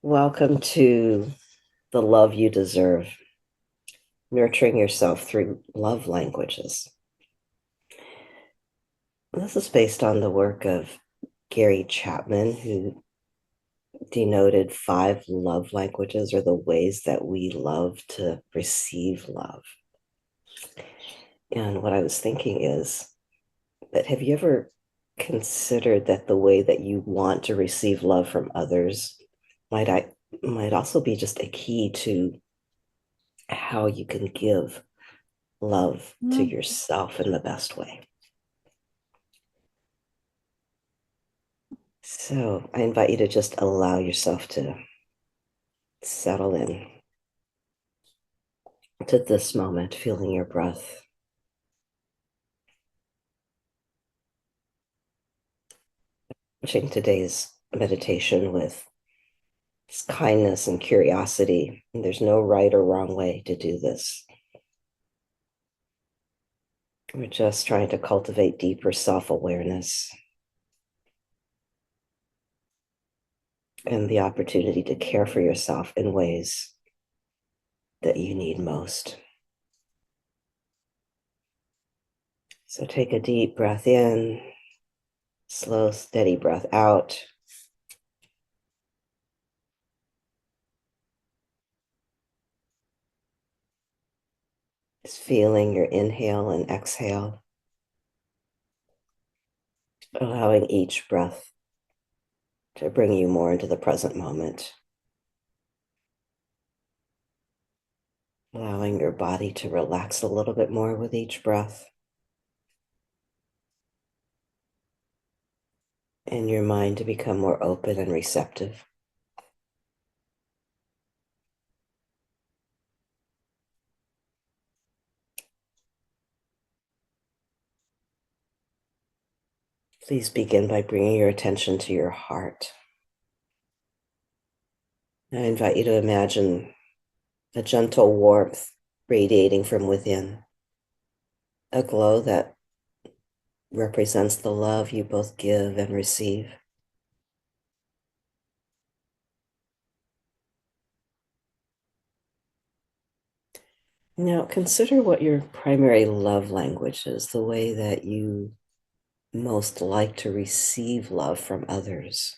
Welcome to the love you deserve, nurturing yourself through love languages. This is based on the work of Gary Chapman, who denoted 5 love languages or the ways that we love to receive love. And what I was thinking is that have you ever considered that the way that you want to receive love from others might I might also be just a key to how you can give love to yourself in the best way. So I invite you to just allow yourself to settle in to this moment, feeling your breath. Watching today's meditation with kindness and curiosity. And there's no right or wrong way to do this. We're just trying to cultivate deeper self-awareness and the opportunity to care for yourself in ways that you need most. So take a deep breath in, slow, steady breath out. Just feeling your inhale and exhale, allowing each breath to bring you more into the present moment, allowing your body to relax a little bit more with each breath, and your mind to become more open and receptive. Please begin by bringing your attention to your heart. I invite you to imagine a gentle warmth radiating from within, a glow that represents the love you both give and receive. Now, consider what your primary love language is, the way that you most like to receive love from others.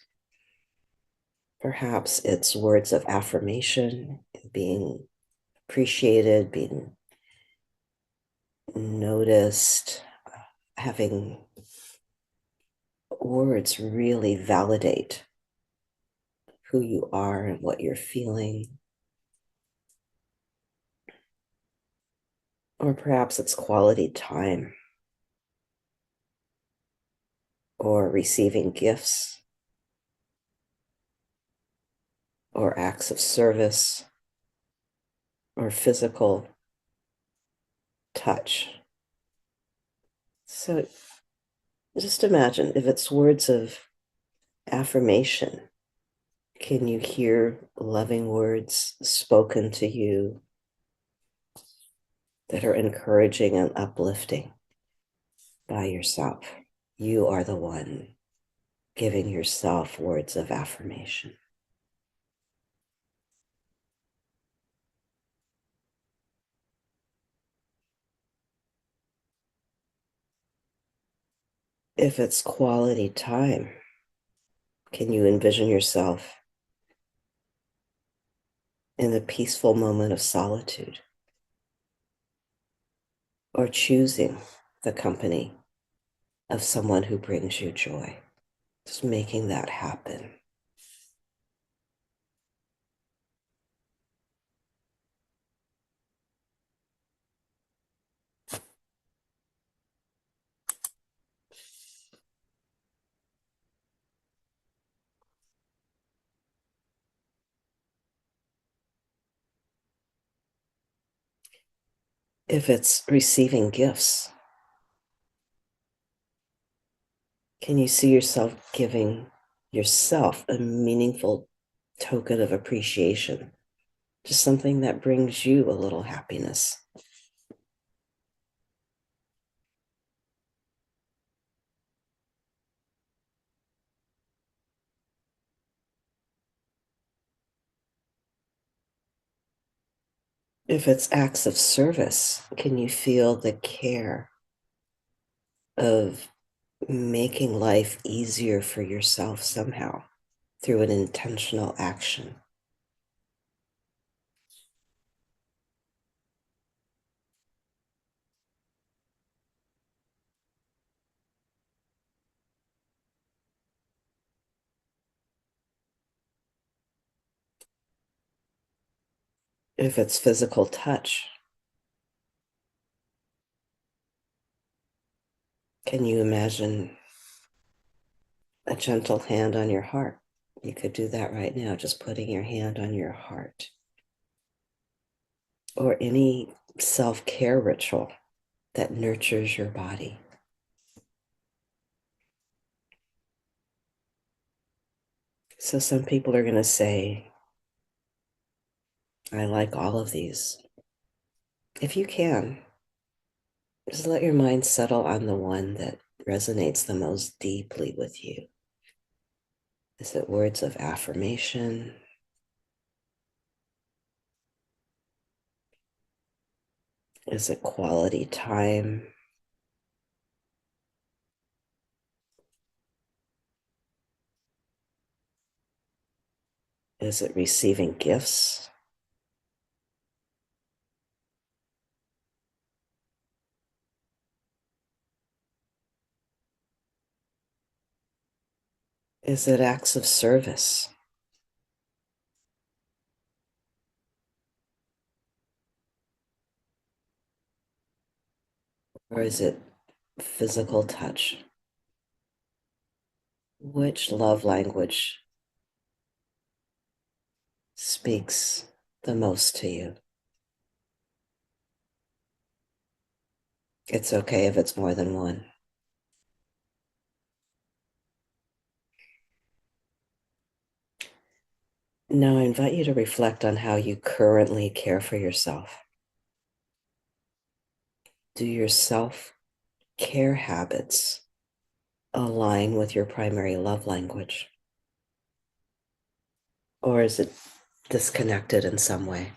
Perhaps it's words of affirmation, being appreciated, being noticed, having words really validate who you are and what you're feeling. Or perhaps it's quality time or receiving gifts or acts of service or physical touch. So just imagine if it's words of affirmation, can you hear loving words spoken to you that are encouraging and uplifting by yourself? You are the one giving yourself words of affirmation. If it's quality time, can you envision yourself in a peaceful moment of solitude or choosing the company of someone who brings you joy? Just making that happen. If it's receiving gifts, can you see yourself giving yourself a meaningful token of appreciation? Just something that brings you a little happiness. If it's acts of service, can you feel the care of making life easier for yourself somehow through an intentional action? If it's physical touch, can you imagine a gentle hand on your heart? You could do that right now, just putting your hand on your heart. Or any self care ritual that nurtures your body. So, some people are going to say, I like all of these. If you can, just let your mind settle on the one that resonates the most deeply with you. Is it words of affirmation? Is it quality time? Is it receiving gifts? Is it acts of service? Or is it physical touch? Which love language speaks the most to you? It's okay if it's more than one. Now, I invite you to reflect on how you currently care for yourself. Do your self care habits align with your primary love language? Or is it disconnected in some way?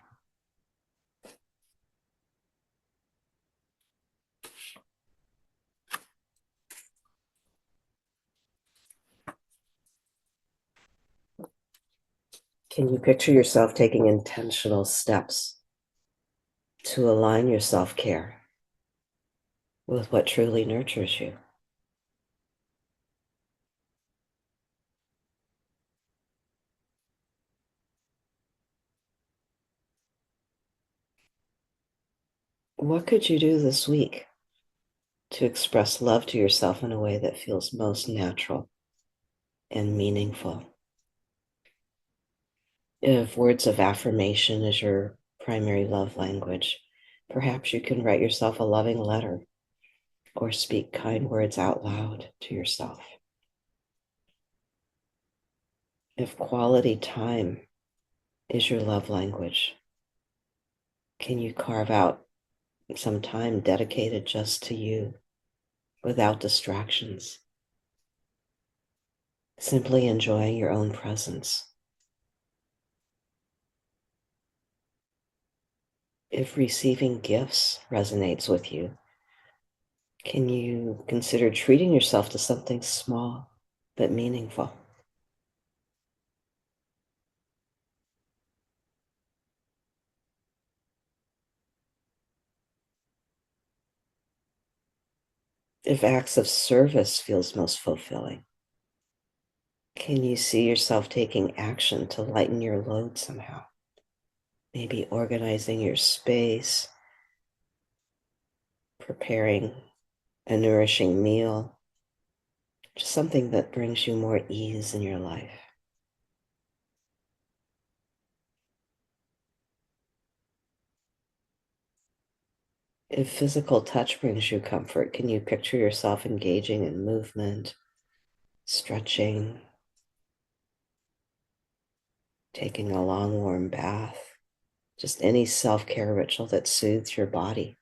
Can you picture yourself taking intentional steps to align your self care with what truly nurtures you? What could you do this week to express love to yourself in a way that feels most natural and meaningful? If words of affirmation is your primary love language, perhaps you can write yourself a loving letter or speak kind words out loud to yourself. If quality time is your love language, can you carve out some time dedicated just to you without distractions, simply enjoying your own presence? If receiving gifts resonates with you, can you consider treating yourself to something small but meaningful? If acts of service feels most fulfilling, can you see yourself taking action to lighten your load somehow? Maybe organizing your space, preparing a nourishing meal, just something that brings you more ease in your life. If physical touch brings you comfort, can you picture yourself engaging in movement, stretching, taking a long warm bath, just any self care ritual that soothes your body?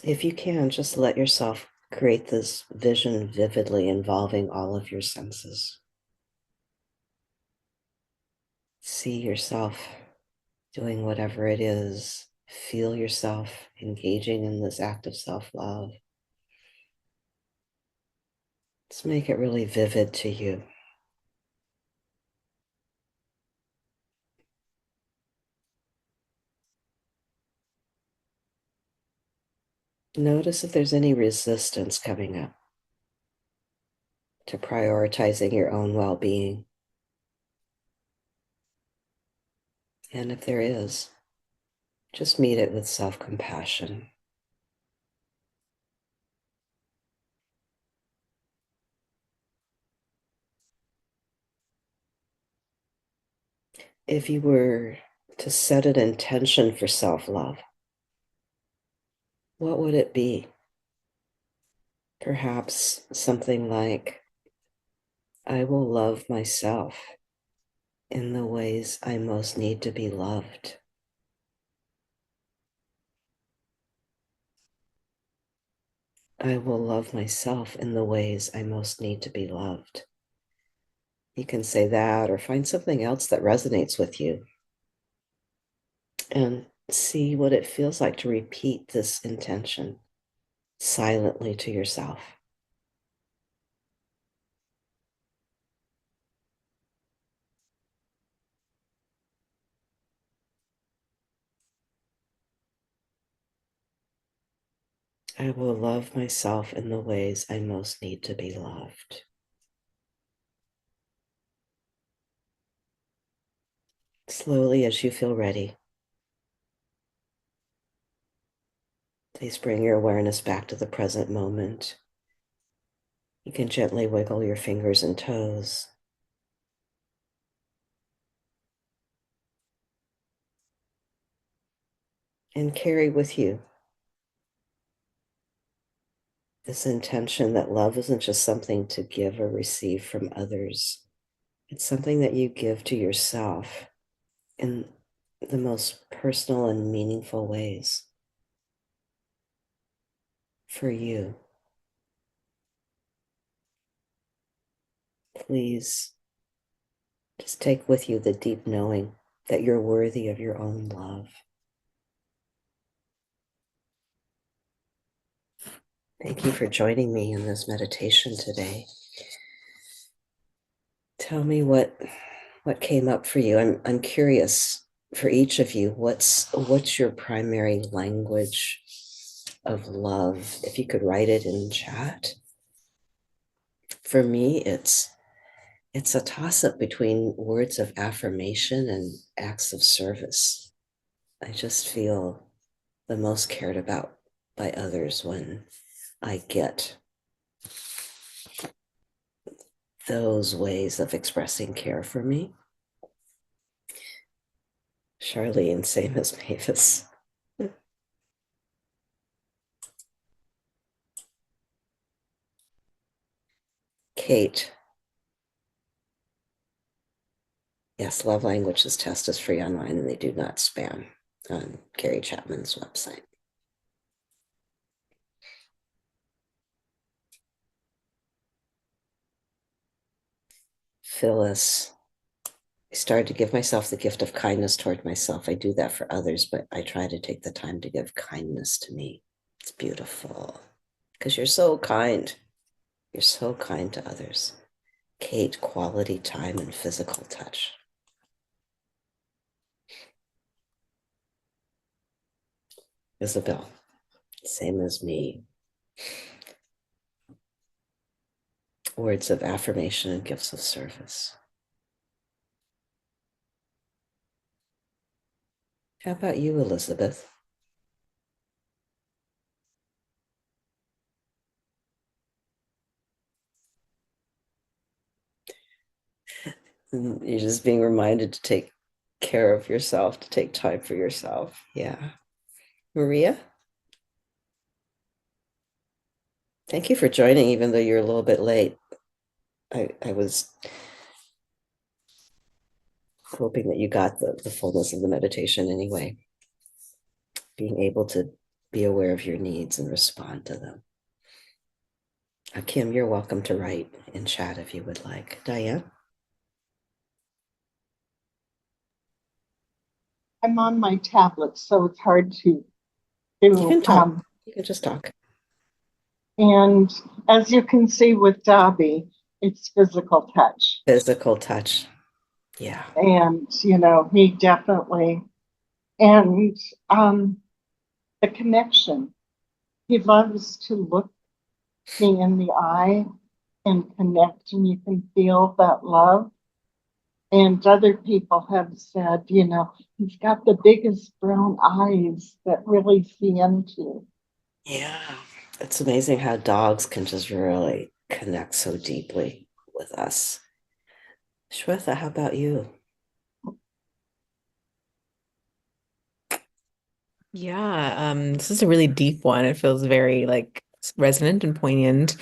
If you can, just let yourself create this vision vividly involving all of your senses. See yourself doing whatever it is. Feel yourself engaging in this act of self love. Let's make it really vivid to you. Notice if there's any resistance coming up to prioritizing your own well being. And if there is, just meet it with self compassion. If you were to set an intention for self love, what would it be? Perhaps something like, I will love myself in the ways I most need to be loved. I will love myself in the ways I most need to be loved. You can say that or find something else that resonates with you and see what it feels like to repeat this intention silently to yourself. I will love myself in the ways I most need to be loved. Slowly, as you feel ready, please bring your awareness back to the present moment. You can gently wiggle your fingers and toes. And carry with you this intention that love isn't just something to give or receive from others. It's something that you give to yourself in the most personal and meaningful ways for you. Please just take with you the deep knowing that you're worthy of your own love. Thank you for joining me in this meditation today. Tell me what came up for you. I'm curious for each of you. What's your primary language of love? If you could write it in chat. For me, it's a toss-up between words of affirmation and acts of service. I just feel the most cared about by others when I get those ways of expressing care for me. Charlene, same as Mavis. Kate, yes, love languages test is free online and they do not spam on Gary Chapman's website. Phyllis, I started to give myself the gift of kindness toward myself. I do that for others, but I try to take the time to give kindness to me. It's beautiful because you're so kind. You're so kind to others. Kate, quality time and physical touch. Isabel, same as me. Words of affirmation and gifts of service. How about you, Elizabeth? You're just being reminded to take care of yourself, to take time for yourself. Yeah. Maria, thank you for joining, even though you're a little bit late. I was hoping that you got the fullness of the meditation anyway, being able to be aware of your needs and respond to them. Kim, you're welcome to write in chat if you would like. Diane, I'm on my tablet, so it's hard to you do. can talk. You can just talk. And as you can see with Dobby, it's physical touch. Physical touch. Yeah. And, he definitely, and the connection. He loves to look me in the eye and connect, and you can feel that love. And other people have said, he's got the biggest brown eyes that really see into. Yeah. It's amazing how dogs can just really connect so deeply with us. Shweta, how about you? Yeah, this is a really deep one. It feels very like resonant and poignant.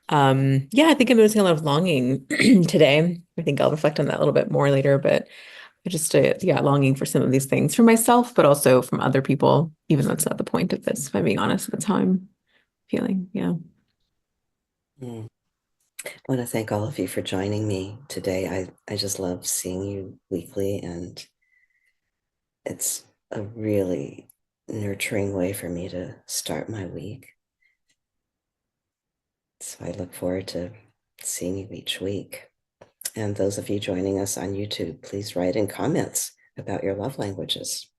Yeah, I think I'm noticing a lot of longing today. I think I'll reflect on that a little bit more later, but I just yeah, longing for some of these things for myself, but also from other people, even though it's not the point of this, if I'm being honest, that's how I'm feeling. Yeah. Mm. I want to thank all of you for joining me today. I just love seeing you weekly, and it's a really nurturing way for me to start my week. So I look forward to seeing you each week. And those of you joining us on YouTube, please write in comments about your love languages.